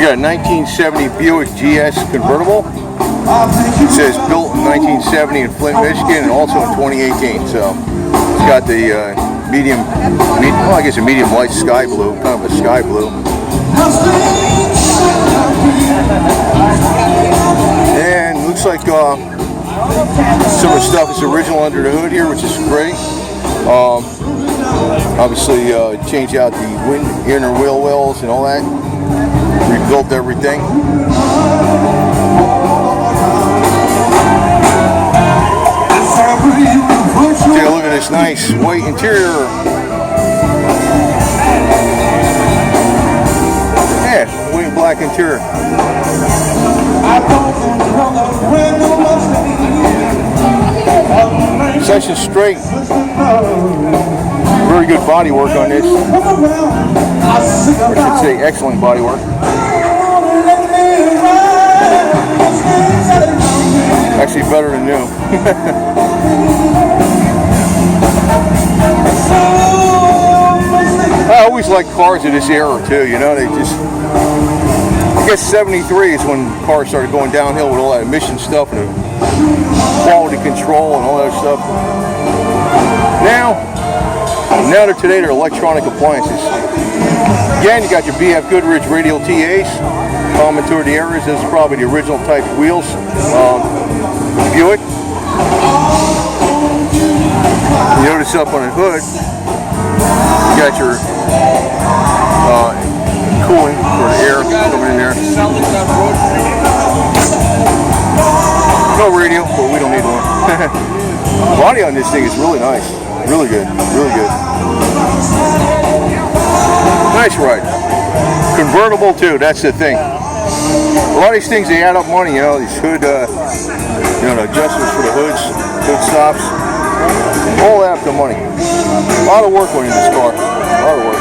We got a 1970 Buick GS Convertible. It says built in 1970 in Flint, Michigan, and also in 2018. So it's got the well, I guess a medium light sky blue, kind of a sky blue. And looks like some of the stuff is original under the hood here, which is great. Obviously changed out the inner wheel wells and all that. Rebuilt everything. Take a look at this nice white interior. Yeah, white and black interior. Nice and straight. Very good body work on this. Or I should say excellent body work. Actually better than new. I always like cars of this era too, you know, they just, I guess 73 is when cars started going downhill with all that emission stuff and the quality control and all that stuff. Now today they're electronic appliances. Again, you got your BF Goodrich radial TAs, common to the eras. This is probably the original type wheels. Buick. You notice up on the hood, you got your cooling for the air coming in there. No radio, but we don't need one. The body on this thing is really nice. Really good. Really good. Nice ride. Convertible too, that's the thing. A lot of these things, they add up money, you know, these hood, the adjustments for the hoods, hood stops, all add up to money. A lot of work went in this car. A lot of work.